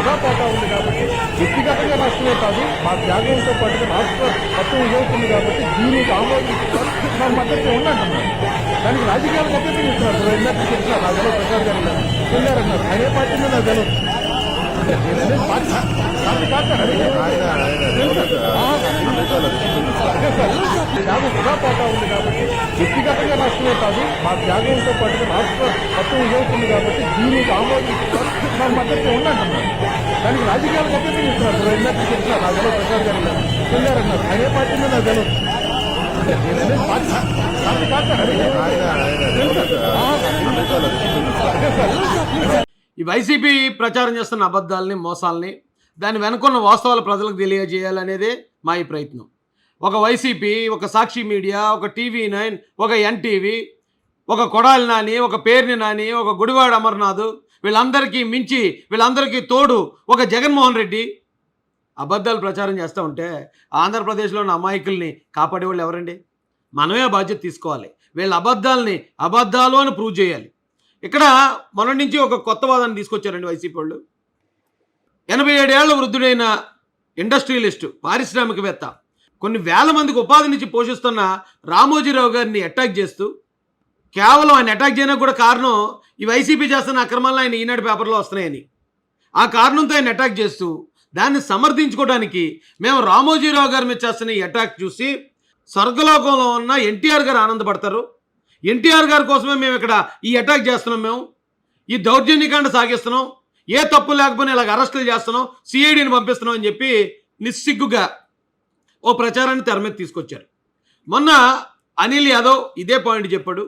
వృధా పోతా ఉంది కాబట్టి వ్యక్తిగతంగా నష్టమే కాదు మా త్యాగంతో పాటుగా రాష్ట్ర మొత్తం ఇదవుతుంది కాబట్టి దీనికి ఆమోదించుకోవాలి మన మద్దతు ఉందంటున్నారు. దానికి రాజకీయాలు మద్దతు ఇస్తున్నారు. ఇందాక చెప్పిన నా తెలియదు ప్రసాద్ గారు వెళ్ళారన్నారు. ఆయన ఏ పార్టీ మీద నాకు తెలియదు. త్యాగం వృధా పోతా ఉంది కాబట్టి వ్యక్తిగతంగా నష్టమే కాదు మా త్యాగంతో పాటుగా రాష్ట్ర మొత్తం ఇదవుతుంది కాబట్టి దీనికి ఆమోదించుకోవాలి మన మద్దతు ఉందంటున్నారు. దానికి రాజకీయాలు మద్దతు ఇస్తున్నారు. ఇందాక చెప్పిన నా తెలియదు ప్రసాద్ గారు వెళ్ళారన్నారు. ఆయన ఏ పార్టీ మీద నాకు తెలియదు. ఈ వైసీపీ ప్రచారం చేస్తున్న అబద్ధాలని మోసాలని దాని వెనుకున్న వాస్తవాలు ప్రజలకు తెలియజేయాలనేదే మా ఈ ప్రయత్నం. ఒక వైసీపీ, ఒక సాక్షి మీడియా, ఒక TV9, ఒక NTV, ఒక కొడాలి నాని, ఒక పేర్ని నాని, ఒక గుడివాడ అమర్నాథ్, వీళ్ళందరికీ మించి వీళ్ళందరికీ తోడు ఒక జగన్మోహన్ రెడ్డి అబద్ధాలు ప్రచారం చేస్తూ ఉంటే ఆంధ్రప్రదేశ్లో ఉన్న అమాయకుల్ని కాపాడేవాళ్ళు ఎవరండి? మనమే బాధ్యత తీసుకోవాలి. వీళ్ళ అబద్ధాలని అబద్ధాలు అని ప్రూవ్ చేయాలి. ఇక్కడ మన నుంచి ఒక కొత్త వాదాన్ని తీసుకొచ్చారండి వైసీపీ వాళ్ళు. 87 ఏళ్ల వృద్ధుడైన ఇండస్ట్రియలిస్టు, పారిశ్రామికవేత్త, కొన్ని వేల మందికి ఉపాధినిచ్చి పోషిస్తున్న రామోజీరావు గారిని అటాక్ చేస్తూ, కేవలం ఆయన అటాక్ చేయడానికి కూడా కారణం ఈ వైసీపీ చేస్తున్న అక్రమాలను ఆయన ఈనాడు పేపర్లో వస్తున్నాయని. ఆ కారణంతో ఆయన అటాక్ చేస్తూ దాన్ని సమర్థించుకోవడానికి మేము రామోజీరావు గారి మీద చేస్తున్న ఈ అటాక్ చూసి స్వర్గలోకంలో ఉన్న ఎన్టీఆర్ గారు ఆనందపడతారు. ఎన్టీఆర్ గారి కోసమే మేము ఇక్కడ ఈ అటాక్ చేస్తున్నాం, మేము ఈ దౌర్జన్యకాండ సాగిస్తున్నాం, ఏ తప్పు లేకపోయినా ఇలాగ అరెస్టులు చేస్తున్నాం, CIDని పంపిస్తున్నాం అని చెప్పి నిస్సిగ్గుగా ఓ ప్రచారాన్ని తెర మీద తీసుకొచ్చారు. మొన్న అనిల్ యాదవ్ ఇదే పాయింట్ చెప్పాడు.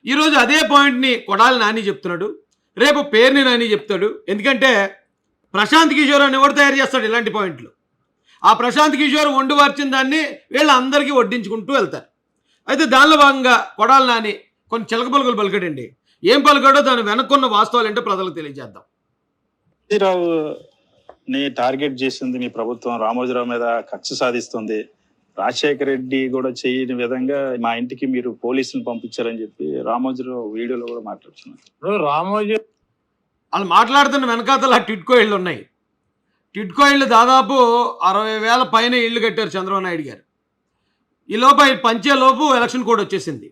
ఈరోజు అదే పాయింట్ని కొడాలి నాని చెప్తున్నాడు. రేపు పేర్ని నాని చెప్తాడు. ఎందుకంటే ప్రశాంత్ కిషోర్ అని ఎవరు తయారు చేస్తాడు ఇలాంటి పాయింట్లు. ఆ ప్రశాంత్ కిషోర్ వండి వార్చిన దాన్ని వీళ్ళందరికీ వడ్డించుకుంటూ వెళ్తారు. అయితే దానిలో భాగంగా కొడాలి నాని కొన్ని చిలక పలుకులు పలికాడండి. ఏం పలికాడో దాని వెనక్కున్న వాస్తవాలు ఏంటో ప్రజలకు తెలియజేద్దాం. రామోజీరావుని టార్గెట్ చేసింది మీ ప్రభుత్వం. రామోజీరావు మీద కక్ష సాధిస్తుంది. రాజశేఖర రెడ్డి కూడా చేయని విధంగా మా ఇంటికి మీరు పోలీసులు పంపించారని చెప్పి రామోజీరావు వీడియోలో కూడా మాట్లాడుతున్నారు. రామోజీ వాళ్ళు మాట్లాడుతున్న వెనకాతల టిడ్కో ఇళ్ళు ఉన్నాయి. టిడ్కో ఇళ్ళు దాదాపు 60,000 పైన ఇళ్ళు కట్టారు చంద్రబాబు నాయుడు గారు. ఈ లోపు ఆయన పంచేలోపు ఎలక్షన్ కోడ్ వచ్చేసింది.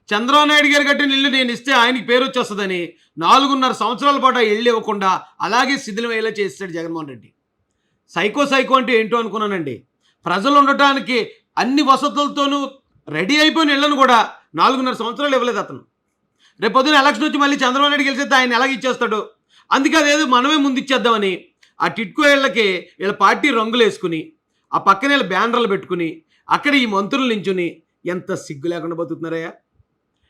చంద్రబాబు నాయుడు గారు కట్టిన ఇల్లు నేను ఇస్తే ఆయనకి పేరు వచ్చేస్తుందని 4.5 సంవత్సరాల పాటు ఆ ఇళ్ళు ఇవ్వకుండా అలాగే శిథిలమయ్యేలా చేస్తాడు జగన్మోహన్ రెడ్డి. సైకో అంటే ఏంటో అనుకున్నానండి. ప్రజలు ఉండటానికి అన్ని వసతులతోనూ రెడీ అయిపోయిన ఇళ్లను కూడా 4.5 సంవత్సరాలు ఇవ్వలేదు అతను. రేపు పొద్దున ఎలక్షన్ వచ్చి మళ్ళీ చంద్రబాబు నాయుడు గెలిచేస్తే ఆయన ఎలాగ ఇచ్చేస్తాడు. అందుకే అదేదో మనమే ముందు ఇచ్చేద్దామని ఆ టిట్కో ఇళ్ళకి వీళ్ళ పార్టీ రంగులు వేసుకుని ఆ పక్కన వీళ్ళ బ్యానర్లు పెట్టుకుని అక్కడ ఈ మంత్రులు నించుని ఎంత సిగ్గు లేకుండా బతుకుతున్నారయ్యా.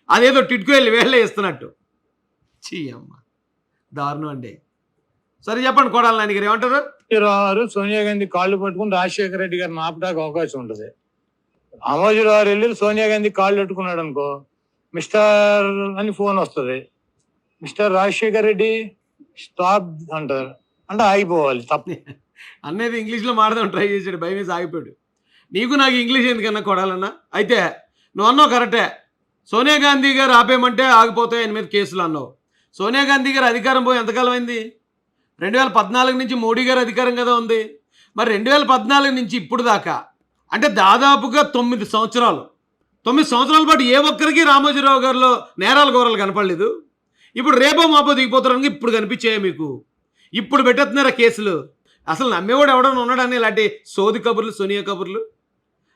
అదేదో టిట్కో ఇళ్ళు వీళ్ళే ఇస్తున్నట్టు. అమ్మ దారుణం అండి. సరే చెప్పండి కొడాలి నాని గారు ఏమంటారు? రామారావు సోనియా గాంధీ కాళ్ళు పట్టుకుని రాజశేఖర రెడ్డి గారిని ఆపడానికి అవకాశం ఉంటుంది. రామోజీరావు వెళ్ళి సోనియా గాంధీ కాళ్ళు పట్టుకున్నాడు అనుకో, మిస్టర్ అని ఫోన్ వస్తుంది. మిస్టర్ రాజశేఖర రెడ్డి స్టాప్ అంటారు, అంటే ఆగిపోవాలి. తప్పు అనేది ఇంగ్లీష్లో మాడదాం ట్రై చేశాడు, భయం వేసి ఆగిపోయాడు. నీకు నాకు ఇంగ్లీష్ ఎందుకన్నా కొడాలన్నా? అయితే నువ్వు అన్నావు కరెక్టే. సోనియా గాంధీ గారు ఆపేయమంటే ఆగిపోతాయి ఆయన మీద కేసులు అన్నావు. సోనియా గాంధీ గారు అధికారం పోయి ఎంతకాలం అయింది? 2014 నుంచి మోడీ గారు అధికారం కదా ఉంది. మరి 2014 నుంచి ఇప్పుడు దాకా అంటే దాదాపుగా 9 సంవత్సరాలు. 9 సంవత్సరాల పాటు ఏ ఒక్కరికి రామోజీరావు గారిలో నేరాల ఘోరాలు కనపడలేదు. ఇప్పుడు రేపో మాపో దిగిపోతారని ఇప్పుడు కనిపించాయి మీకు. ఇప్పుడు పెట్టేస్తున్నారా కేసులు? అసలు నమ్మేవాడు ఎవడన్నా ఉన్నాడని ఇలాంటి సోది కబుర్లు, సోనియా కబుర్లు.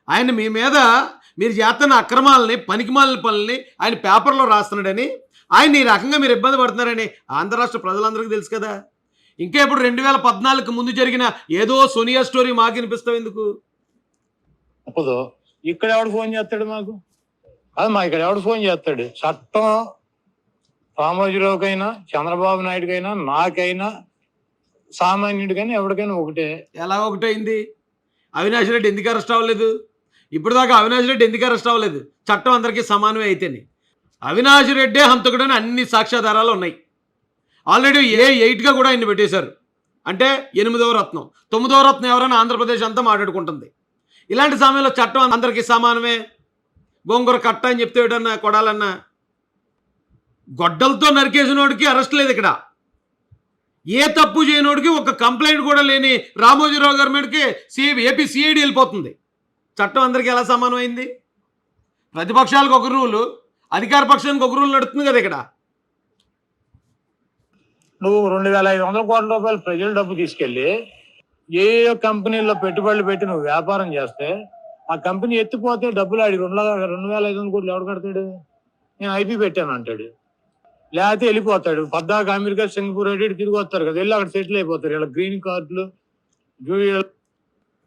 ఆయన మీ మీద మీరు చేస్తున్న అక్రమాలని, పనికిమాలిన పనులని ఆయన పేపర్లో రాస్తున్నాడని, ఆయన ఈ రకంగా మీరు ఇబ్బంది పడుతున్నారని ఆంధ్ర రాష్ట్ర ప్రజలందరికీ తెలుసు కదా. ఇంకా ఇప్పుడు 2014 ముందు జరిగిన ఏదో సోనియా స్టోరీ మాకు వినిపిస్తావు ఎందుకు? తప్పదు. ఇక్కడ ఎవడు ఫోన్ చేస్తాడు మాకు? అది మా ఇక్కడ ఎవడు ఫోన్ చేస్తాడు? చట్టం రామోజీరావుకైనా, చంద్రబాబు నాయుడుకైనా, నాకైనా, సామాన్యుడికైనా ఎవరికైనా ఒకటే. ఎలా ఒకటైంది? అవినాష్ రెడ్డి ఎందుకు అరెస్ట్ అవ్వలేదు? ఇప్పుడు దాకా అవినాష్ రెడ్డి ఎందుకు అరెస్ట్ అవ్వలేదు? చట్టం అందరికీ సమానమే అయితేనే. అవినాష్ రెడ్డే హంతకుడని అన్ని సాక్ష్యాధారాలు ఉన్నాయి. ఆల్రెడీ A8గా కూడా ఆయన పెట్టేశారు. అంటే 8వ రత్నం, 9వ రత్నం ఎవరైనా ఆంధ్రప్రదేశ్ అంతా మాట్లాడుకుంటుంది. ఇలాంటి సమయంలో చట్టం అందరికీ సమానమే. గోంగూర కట్ట అని చెప్తే ఏడన్నా కొడాలన్నా గొడ్డలతో నరికేసినోడికి అరెస్ట్ లేదు ఇక్కడ. ఏ తప్పు చేయనోడికి ఒక కంప్లైంట్ కూడా లేని రామోజీరావు గారి మీదకి ఏపీ సిఐడి వెళ్ళిపోతుంది. చట్టం అందరికీ ఎలా సమానం అయింది? ప్రతిపక్షాలకు ఒక రూలు, అధికార పక్షానికి ఒక రూల్ నడుస్తుంది కదా ఇక్కడ. నువ్వు 2,500 కోట్ల రూపాయలు ప్రజల డబ్బు తీసుకెళ్లి ఏ కంపెనీల్లో పెట్టుబడులు పెట్టి నువ్వు వ్యాపారం చేస్తే ఆ కంపెనీ ఎత్తిపోతే డబ్బులు ఆడి 2,500 కోట్లు ఎవడు కడతాడు? నేను ఐపీ పెట్టాను అంటాడు, లేకపోతే వెళ్ళిపోతాడు. పద్దాక అమెరికా, సింగపూర్ అటు తిరిగి వస్తారు కదా, వెళ్ళి అక్కడ సెటిల్ అయిపోతారు. ఇలా గ్రీన్ కార్డులు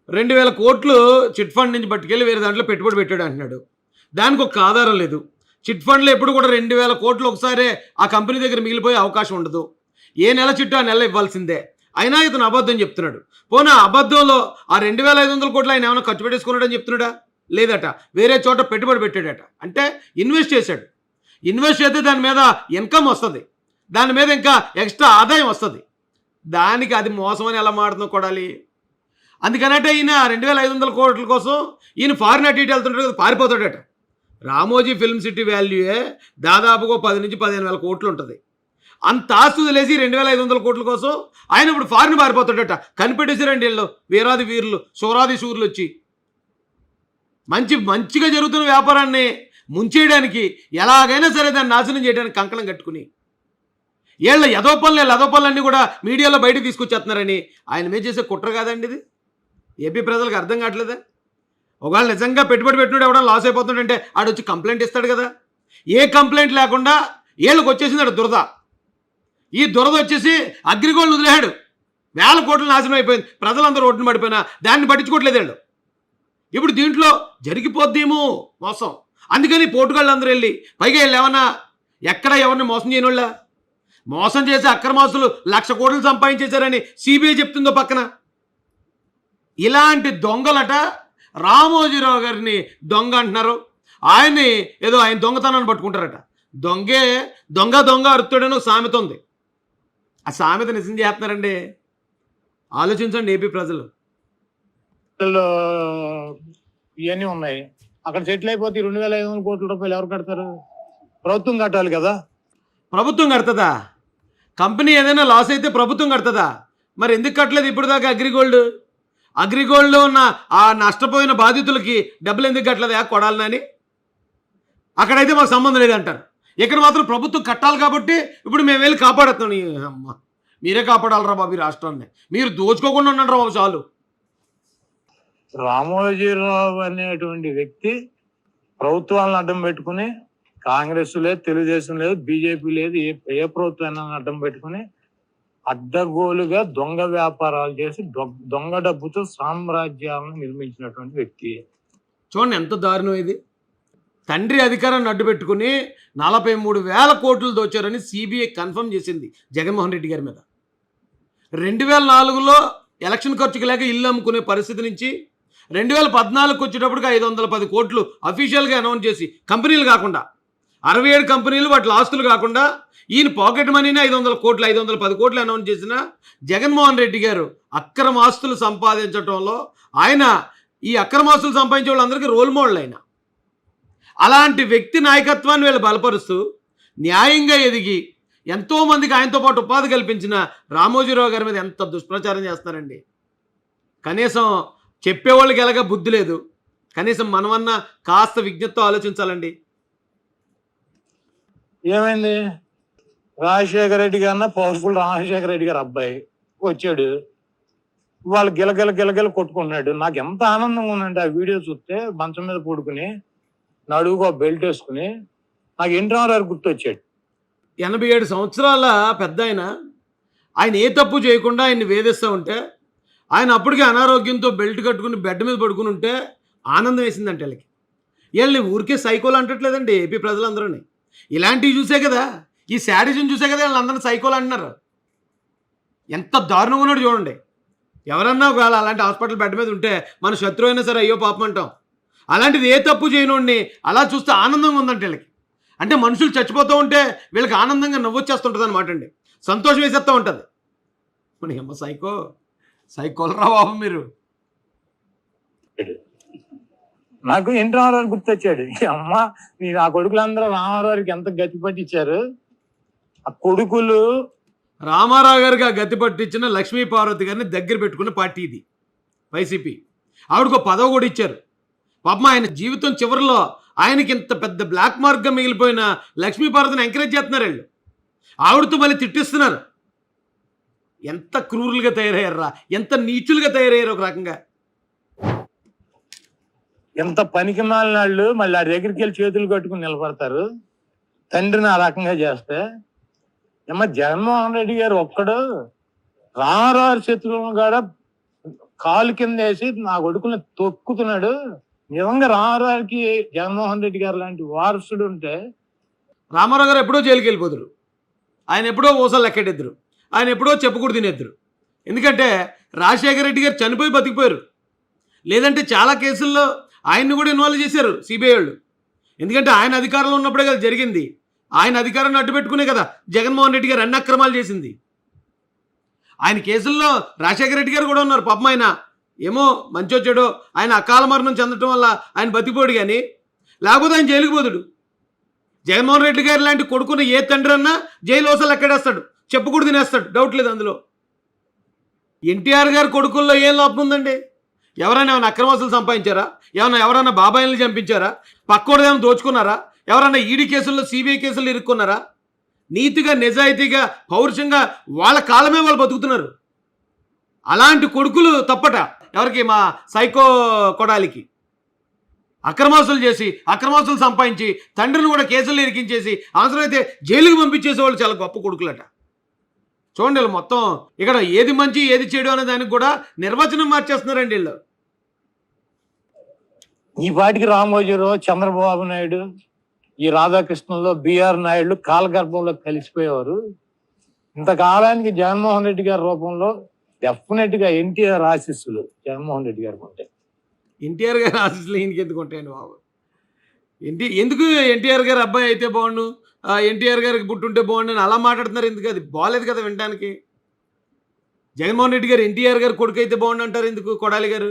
2,000 కోట్లు చిట్ ఫండ్ నుంచి పట్టుకెళ్ళి వేరే దాంట్లో పెట్టుబడి పెట్టాడు అంటున్నాడు. దానికి ఒక ఆధారం లేదు. చిట్ ఫండ్లో ఎప్పుడు కూడా 2,000 కోట్లు ఒకసారే ఆ కంపెనీ దగ్గర మిగిలిపోయే అవకాశం ఉండదు. ఏ నెల చిట్టు ఆ నెల ఇవ్వాల్సిందే. అయినా ఇతను అబద్ధం చెప్తున్నాడు. పోనా అబద్ధంలో ఆ 2,500 కోట్లు ఆయన ఏమైనా ఖర్చు పెట్టేసుకున్నాడని చెప్తున్నాడా? లేదట. వేరే చోట పెట్టుబడి పెట్టాడట. అంటే ఇన్వెస్ట్ చేశాడు. ఇన్వెస్ట్ చేస్తే దాని మీద ఇన్కమ్ వస్తుంది, దాని మీద ఇంకా ఎక్స్ట్రా ఆదాయం వస్తుంది. దానికి అది మోసం అని ఎలా మాడుతుందో కొడాలి. అందుకనంటే ఈయన 2,500 కోట్ల కోసం ఈయన ఫారిన్ అటు ఇటు వెళ్తుంటాడు కదా, పారిపోతాడట. రామోజీ ఫిల్మ్ సిటీ వాల్యూయే దాదాపుగా 10 నుంచి 15,000 కోట్లు ఉంటుంది. అంత ఆస్తు వదిలేసి 2,500 కోట్ల కోసం ఆయన ఇప్పుడు ఫారిన్ పారిపోతాడట. కనిపెట్టేసారండి వీళ్ళు వీరాది వీరులు, శూరాది శూరులు వచ్చి మంచిగా జరుగుతున్న వ్యాపారాన్ని ముంచేయడానికి, ఎలాగైనా సరే దాన్ని నాశనం చేయడానికి కంకణం కట్టుకుని వీళ్ళ యథోపనులన్నీ కూడా మీడియాలో బయటకు తీసుకొచ్చేస్తున్నారని ఆయన మీద చేసే కుట్ర కాదండి ఇది. ఏపీ ప్రజలకు అర్థం కావట్లేదా? ఒకవేళ నిజంగా పెట్టుబడి పెట్టినోడు ఎవడో లాస్ అయిపోతుందంటే ఆడు వచ్చి కంప్లైంట్ ఇస్తాడు కదా. ఏ కంప్లైంట్ లేకుండా వీళ్ళకి వచ్చేసింది ఆడు దురద. ఈ దురద వచ్చేసి అగ్రిగోల్డ్ వదిలేశాడు. 1,000 కోట్లు నాశనం అయిపోయింది. ప్రజలందరూ రోడ్డున పడిపోయినా దాన్ని పట్టించుకోవట్లేదు వీళ్ళు. ఇప్పుడు దీంట్లో జరిగిపోద్దేమో మోసం. అందుకని పోటుగాళ్ళు అందరూ వెళ్ళి పైగా వీళ్ళు ఏమన్నా ఎక్కడ ఎవరిని మోసం చేయని వాళ్ళ మోసం చేసి అక్రమాస్తులు 1,00,000 కోట్లు సంపాదించేశారని సిబిఐ చెప్తుందో పక్కన. ఇలాంటి దొంగలట రామోజీరావు గారిని దొంగ అంటున్నారు. ఆయన్ని ఏదో ఆయన దొంగతనాన్ని పట్టుకుంటారట. దొంగ అరుతాడని సామెత ఉంది. ఆ సామెత నిజం చేస్తున్నారండి. ఆలోచించండి ఏపీ ప్రజలు. ఇవన్నీ ఉన్నాయి. అక్కడ సెటిల్ అయిపోతే 2,500 కోట్ల రూపాయలు ఎవరు కడతారు? ప్రభుత్వం కట్టాలి కదా. ప్రభుత్వం కడుతుందా? కంపెనీ ఏదైనా లాస్ అయితే ప్రభుత్వం కడుతుందా? మరి ఎందుకు కట్టలేదు ఇప్పుడు దాకా అగ్రిగోల్డ్లో ఉన్న ఆ నష్టపోయిన బాధితులకి డబ్బులు ఎందుకు కట్టలేదు కొడాలని? అక్కడైతే మాకు సంబంధం లేదంటారు. ఇక్కడ మాత్రం ప్రభుత్వం కట్టాలి కాబట్టి ఇప్పుడు మేము వెళ్ళి కాపాడుతున్నాం. అమ్మ మీరే కాపాడాలరా బాబు ఈ రాష్ట్రాన్ని. మీరు దోచుకోకుండా ఉండండి రా బాబు చాలు. రామోజీరావు అనేటువంటి వ్యక్తి ప్రభుత్వాలను అడ్డం పెట్టుకుని, కాంగ్రెస్ లేదు, తెలుగుదేశం లేదు, బీజేపీ లేదు, ఏ ప్రభుత్వాన్ని అడ్డం పెట్టుకుని అడ్డగోలుగా దొంగ వ్యాపారాలు చేసి దొంగ డబ్బుతో సామ్రాజ్యాలను నిర్మించినటువంటి వ్యక్తి. చూడండి ఎంత దారుణం ఇది. తండ్రి అధికారాన్ని అడ్డు పెట్టుకుని 43,000 కోట్లు దోచారని సిబిఐ కన్ఫర్మ్ చేసింది జగన్మోహన్ రెడ్డి గారి మీద. 2004లో ఎలక్షన్ ఖర్చుకు లేక ఇల్లు అమ్ముకునే పరిస్థితి నుంచి 2014కు వచ్చేటప్పటికి 510 కోట్లు అఫీషియల్గా అనౌన్స్ చేసి, కంపెనీలు కాకుండా 67 కంపెనీలు వాటి ఆస్తులు కాకుండా ఈయన పాకెట్ మనీని 510 కోట్లు అనౌన్స్ చేసిన జగన్మోహన్ రెడ్డి గారు అక్రమ ఆస్తులు సంపాదించడంలో ఆయన ఈ అక్రమాస్తులు సంపాదించే వాళ్ళందరికీ రోల్ మోడల్ అయిన అలాంటి వ్యక్తి నాయకత్వాన్ని వీళ్ళు బలపరుస్తూ న్యాయంగా ఎదిగి ఎంతోమందికి ఆయనతో పాటు ఉపాధి కల్పించిన రామోజీరావు గారి మీద ఎంత దుష్ప్రచారం చేస్తున్నారండి. కనీసం చెప్పేవాళ్ళకి ఎలాగ బుద్ధి లేదు. కనీసం మనమన్నా కాస్త విజ్ఞతతో ఆలోచించాలండి. ఏమైంది? రాజశేఖర రెడ్డి గారిన పవర్ఫుల్ రాజశేఖర రెడ్డి గారు అబ్బాయి వచ్చాడు, వాళ్ళు గిలగిల కొట్టుకున్నాడు. నాకు ఎంత ఆనందంగా ఉందంటే ఆ వీడియో చూస్తే, మంచం మీద పడుకుని నడువుకో బెల్ట్ వేసుకుని నాకు ఎన్టీఆర్ గుర్తొచ్చాడు. 87 సంవత్సరాల పెద్ద ఆయన ఏ తప్పు చేయకుండా ఆయన్ని వేధిస్తూ ఉంటే, ఆయన అప్పటికే అనారోగ్యంతో బెల్ట్ కట్టుకుని బెడ్ మీద పడుకుని ఉంటే ఆనందం వేసిందంటే వీళ్ళకి. వీళ్ళని ఊరికే సైకోలు అంటట్లేదండి ఏపీ ప్రజలందరూని. ఇలాంటివి చూసే కదా, ఈ శాడిజం చూసే కదా వీళ్ళందరినీ సైకోలు అంటున్నారు. ఎంత దారుణంగా ఉన్నాడు చూడండి. ఎవరన్నా ఒకవేళ అలాంటి హాస్పిటల్ బెడ్ మీద ఉంటే మన శత్రువు అయినా సరే అయ్యో పాపం అంటాం. అలాంటిది ఏ తప్పు చేయనోడిని అలా చూస్తే ఆనందంగా ఉందంటే వీళ్ళకి. అంటే మనుషులు చచ్చిపోతూ ఉంటే వీళ్ళకి ఆనందంగా నవ్వొచ్చేస్తుంటుంది అనమాట అండి, సంతోషం వేసేస్తూ ఉంటుంది. మన అమ్మ సైకోలరా బాబు మీరు. నాకు ఎన్టీఆర్ గుర్తొచ్చాడు. అమ్మ నీ ఆ కొడుకులందరూ రామారావుకి ఎంత గతి పట్టించారు. ఆ కొడుకులు రామారావు గారికి ఆ గతి పట్టించిన లక్ష్మీ పార్వతి గారిని దగ్గర పెట్టుకున్న పార్టీ ఇది వైసీపీ. ఆవిడకు పదవి కూడా ఇచ్చారు. పాపం ఆయన జీవితం చివరిలో ఆయనకి ఇంత పెద్ద బ్లాక్ మార్క్గా మిగిలిపోయిన లక్ష్మీ పార్వతిని ఎంకరేజ్ చేస్తున్నారు వీళ్ళు. ఆవిడతో మళ్ళీ తిట్టిస్తున్నారు. ఎంత క్రూరులుగా తయారయ్యారా, ఎంత నీచులుగా తయారయ్యారు ఒక రకంగా. ఎంత పనికి మాలిన వాళ్ళు మళ్ళీ ఆ దగ్గరికి వెళ్ళి చేతులు కట్టుకుని నిలబడతారు తండ్రిని ఆ రకంగా చేస్తే. ఏమో జగన్మోహన్ రెడ్డి గారు ఒక్కడు రామారావు శత్రువులను కూడా కాలు కింద వేసి నా కొడుకుని తొక్కుతున్నాడు. నిజంగా రామారావుకి జగన్మోహన్ రెడ్డి గారు లాంటి వారసుడు ఉంటే రామారావు గారు ఎప్పుడో జైలుకి వెళ్ళిపోదురు, ఆయన ఎప్పుడో ఊసలు లెక్కెట్టేద్దరు, ఆయన ఎప్పుడో చెప్పుకుడు తినేద్దరు. ఎందుకంటే రాజశేఖర రెడ్డి గారు చనిపోయి బతికిపోయారు. లేదంటే చాలా కేసుల్లో ఆయన్ని కూడా ఇన్వాల్వ్ చేశారు సిబిఐ వాళ్ళు. ఎందుకంటే ఆయన అధికారంలో ఉన్నప్పుడే కదా జరిగింది. ఆయన అధికారాన్ని అడ్డుపెట్టుకునే కదా జగన్మోహన్ రెడ్డి గారు అన్ని అక్రమాలు చేసింది. ఆయన కేసుల్లో రాజశేఖర రెడ్డి గారు కూడా ఉన్నారు. పాపం ఆయన ఏమో మంచో చెడో ఆయన అకాల మరణం చెందటం వల్ల ఆయన బతికిపోడు, కానీ లేకపోతే ఆయన జైలుకి పోదుడు. జగన్మోహన్ రెడ్డి గారి లాంటి కొడుకున్న ఏ తండ్రి అన్నా జైలు ఓసలు ఎక్కడేస్తాడు, చెప్పుకుడు తినేస్తాడు, డౌట్ లేదు అందులో. ఎన్టీఆర్ గారి కొడుకుల్లో ఏం లోపం ఉందండి? ఎవరైనా ఏమైనా అక్రమాసులు సంపాదించారా? ఎవరైనా బాబాయిల్ని చంపించారా? పక్కోడు ఏమైనా దోచుకున్నారా? ఎవరైనా ఈడీ కేసుల్లో సిబిఐ కేసుల్లో ఇరుక్కున్నారా? నీతిగా నిజాయితీగా పౌరుషంగా వాళ్ళ కాలమే వాళ్ళు బతుకుతున్నారు. అలాంటి కొడుకులు తప్పట ఎవరికి? మా సైకో కొడాలికి. అక్రమాసులు చేసి అక్రమాసులు సంపాదించి తండ్రిని కూడా కేసుల్లో ఇరికించేసి అవసరమైతే జైలుకి పంపించేసే వాళ్ళు చాలా గొప్ప కొడుకులట. చూడండి వీళ్ళు మొత్తం ఇక్కడ ఏది మంచి ఏది చెడు అనే దానికి కూడా నిర్వచనం మార్చేస్తున్నారండి వీళ్ళు. ఈ పాటికి రామోజీరావు, చంద్రబాబు నాయుడు, ఈ రాధాకృష్ణలో బిఆర్ నాయుడు కాలగర్భంలో కలిసిపోయేవారు. ఇంతకాలానికి జగన్మోహన్ రెడ్డి గారి రూపంలో డెఫినెట్ గా ఎన్టీఆర్ ఆశీస్సులు జగన్మోహన్ రెడ్డి గారికి ఉంటాయి. ఎన్టీఆర్ గారి ఆశీస్సులు ఈయనకి ఎందుకు ఉంటాయండి బాబు? ఎందుకు ఎన్టీఆర్ గారి అబ్బాయి అయితే బాగుండు, ఎన్టీఆర్ గారికి పుట్టుంటే బాగుండు అని అలా మాట్లాడుతున్నారు ఎందుకు? అది బాగాలేదు కదా వినడానికి. జగన్మోహన్ రెడ్డి గారు ఎన్టీఆర్ గారు కొడుకు అయితే బాగుండు అంటారు ఎందుకు? కొడాలి గారు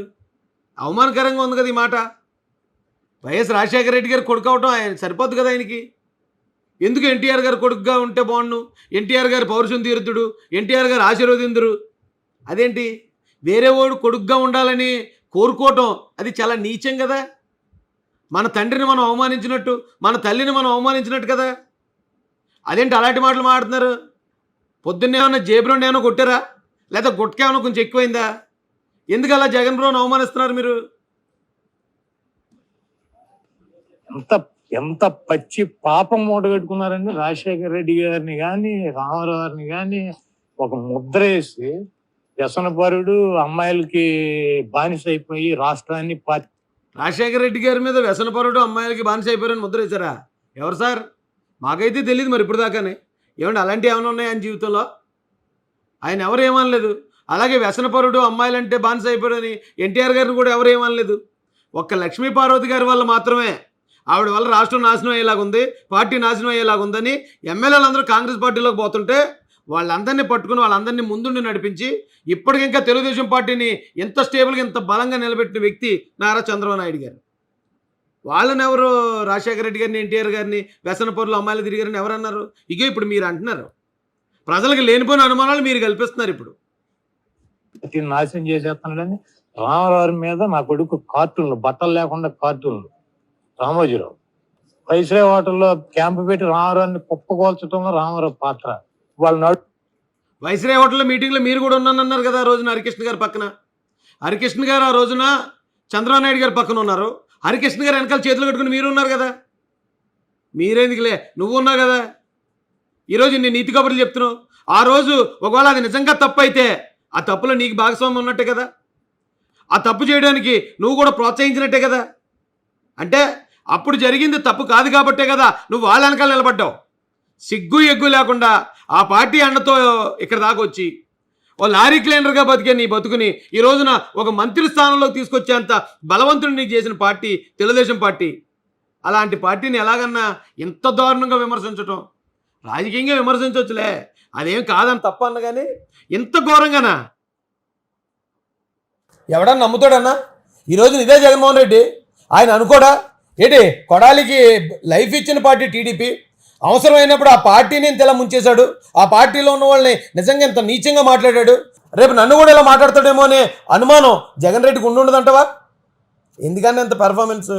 అవమానకరంగా ఉంది కదా ఈ మాట. వైఎస్ రాజశేఖర రెడ్డి గారు కొడుకు అవటం ఆయన సరిపోద్దు కదా ఆయనకి. ఎందుకు ఎన్టీఆర్ గారు కొడుకుగా ఉంటే బాగుండు, ఎన్టీఆర్ గారు పౌరుషం తీరుతుడు, ఎన్టీఆర్ గారు ఆశీర్వదిందురు? అదేంటి వేరే వాడు కొడుకుగా ఉండాలని కోరుకోవటం అది చాలా నీచం కదా. మన తండ్రిని మనం అవమానించినట్టు, మన తల్లిని మనం అవమానించినట్టు కదా. అదేంటి అలాంటి మాటలు మాట్లాడుతున్నారు? పొద్దున్నే ఏమన్నా జేబులో ఏమైనా కొట్టారా? లేదా గుట్కేమైనా కొంచెం ఎక్కువైందా? ఎందుకు అలా జగన్ బ్రోని అవమానిస్తున్నారు మీరు? ఎంత ఎంత పచ్చి పాపం మూట కట్టుకున్నారండి. రాజశేఖర రెడ్డి గారిని కానీ రామారావు గారిని కానీ ఒక ముద్ర వేసి వ్యసనపరుడు, అమ్మాయిలకి బానిస అయిపోయి రాష్ట్రాన్ని రాజశేఖర రెడ్డి గారి మీద వ్యసనపరుడు, అమ్మాయిలకి బానిస అయిపోయారని ముద్ర వేశారా? ఎవరు సార్? మాకైతే తెలియదు మరి ఇప్పుడు దాకానే. ఏమంటే అలాంటివి ఏమైనా ఉన్నాయి ఆయన జీవితంలో? ఆయన ఎవరు ఏమనలేదు. అలాగే వ్యసనపరుడు, అమ్మాయిలంటే బానిస అయిపోయాడని ఎన్టీఆర్ గారిని కూడా ఎవరు ఏమనలేదు. ఒక్క లక్ష్మీ పార్వతి గారి వల్ల మాత్రమే, ఆవిడ వల్ల రాష్ట్రం నాశనం అయ్యేలాగుంది, పార్టీ నాశనం అయ్యేలాగుందని ఎమ్మెల్యేలు అందరూ కాంగ్రెస్ పార్టీలోకి పోతుంటే వాళ్ళందరినీ పట్టుకుని వాళ్ళందరినీ ముందుండి నడిపించి ఇప్పటికింకా తెలుగుదేశం పార్టీని ఎంత స్టేబుల్గా ఎంత బలంగా నిలబెట్టిన వ్యక్తి నారా చంద్రబాబు నాయుడు గారు. వాళ్ళని ఎవరు రాజశేఖర రెడ్డి గారిని, ఎన్టీఆర్ గారిని వ్యసనపరులు, అమ్మాయిలు తిరిగారని ఎవరన్నారు? ఇక ఇప్పుడు మీరు అంటున్నారు. ప్రజలకు లేనిపోయిన అనుమానాలు మీరు కల్పిస్తున్నారు. ఇప్పుడు నాశనం చేసేస్తున్నాడని రామారావు మీద నా కొడుకు కార్టూన్లు, బట్టలు లేకుండా కార్టూన్లు. రామోజీరావు వైస్రాయ్ హోటల్లో క్యాంపు పెట్టి రామారావుని కుప్పకోల్చడంలో రామారావు పాత్ర. వాళ్ళు వైస్రాయ్ హోటల్లో మీటింగ్లో మీరు కూడా ఉన్నానన్నారు కదా ఆ రోజున హరికృష్ణ గారి పక్కన. హరికృష్ణ గారు ఆ రోజున చంద్రబాబు నాయుడు గారి పక్కన ఉన్నారు. హరికృష్ణ గారు వెనకాల చేతులు కట్టుకుని మీరు ఉన్నారు కదా. మీరెందుకులే, నువ్వు ఉన్నావు కదా. ఈరోజు నీ నీతి కబుర్లు చెప్తున్నావు. ఆ రోజు ఒకవేళ అది నిజంగా తప్పు అయితే ఆ తప్పులో నీకు భాగస్వామ్యం ఉన్నట్టే కదా. ఆ తప్పు చేయడానికి నువ్వు కూడా ప్రోత్సహించినట్టే కదా. అంటే అప్పుడు జరిగింది తప్పు కాదు కాబట్టే కదా నువ్వు వాళ్ళ వెనకాల నిలబడ్డావు. సిగ్గు ఎగ్గు లేకుండా ఆ పార్టీ అండతో ఇక్కడ దాకా వచ్చి ఓ లారీ క్లీనర్గా బతికే నీ బతుకుని ఈ రోజున ఒక మంత్రి స్థానంలోకి తీసుకొచ్చేంత బలవంతుడు నీకు చేసిన పార్టీ తెలుగుదేశం పార్టీ. అలాంటి పార్టీని ఎలాగన్నా ఇంత దారుణంగా విమర్శించటం? రాజకీయంగా విమర్శించవచ్చులే, అదేం కాదని తప్ప అన్న కానీ ఇంత ఘోరంగానా? ఎవడన్నా నమ్ముతాడన్నా? ఈరోజు ఇదే జగన్మోహన్ రెడ్డి ఆయన అనుకోడా ఏంటి? కొడాలికి లైఫ్ ఇచ్చిన పార్టీ టీడీపీ, అవసరమైనప్పుడు ఆ పార్టీని ఇంత ఇలా ముంచేశాడు, ఆ పార్టీలో ఉన్న వాళ్ళని నిజంగా ఇంత నీచంగా మాట్లాడాడు, రేపు నన్ను కూడా ఇలా మాట్లాడతాడేమో అనే అనుమానం జగన్ రెడ్డికి ఉండదంటవా? ఎందుకని అంత పెర్ఫార్మెన్స్?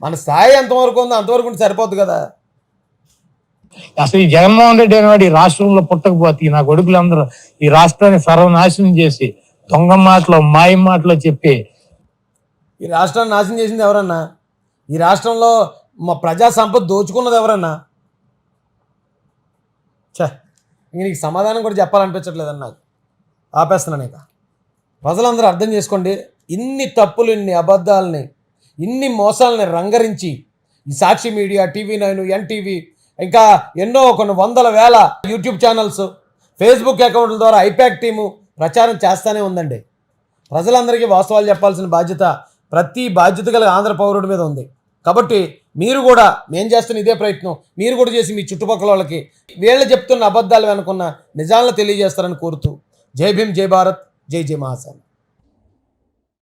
మన స్థాయి ఎంతవరకు ఉందో అంతవరకు ఉంటే సరిపోద్ది కదా. అసలు ఈ జగన్మోహన్ రెడ్డి అనేవాడు ఈ రాష్ట్రంలో పుట్టకపోతే నా కొడుకులందరూ ఈ రాష్ట్రాన్ని సర్వనాశనం చేసి దొంగ మాటలు మాయ మాటలు చెప్పి ఈ రాష్ట్రాన్ని నాశనం చేసింది ఎవరన్నా? ఈ రాష్ట్రంలో మా ప్రజా సంపద దోచుకున్నది ఎవరన్నా? నీకు సమాధానం కూడా చెప్పాలనిపించట్లేదన్న, నాకు ఆపేస్తున్నాను. ఇక ప్రజలందరూ అర్థం చేసుకోండి, ఇన్ని తప్పులు, ఇన్ని అబద్ధాలని, ఇన్ని మోసాలని రంగరించి ఈ సాక్షి మీడియా, TV9, NTV, ఇంకా ఎన్నో కొన్ని వందల వేల యూట్యూబ్ ఛానల్స్, ఫేస్బుక్ అకౌంట్ల ద్వారా ఐపాక్ టీము ప్రచారం చేస్తూనే ఉందండి. ప్రజలందరికీ వాస్తవాలు చెప్పాల్సిన బాధ్యత ప్రతి బాధ్యత గల ఆంధ్ర పౌరుడి మీద ఉంది. కాబట్టి మీరు కూడా, మేము చేస్తున్న ఇదే ప్రయత్నం మీరు కూడా చేసి మీ చుట్టుపక్కల వాళ్ళకి వీళ్ళు చెప్తున్న అబద్ధాలు వెనుకున్న నిజాలను తెలియజేస్తారని కోరుతూ, జై భీమ్, జై భారత్, జై జై మహాసాన్.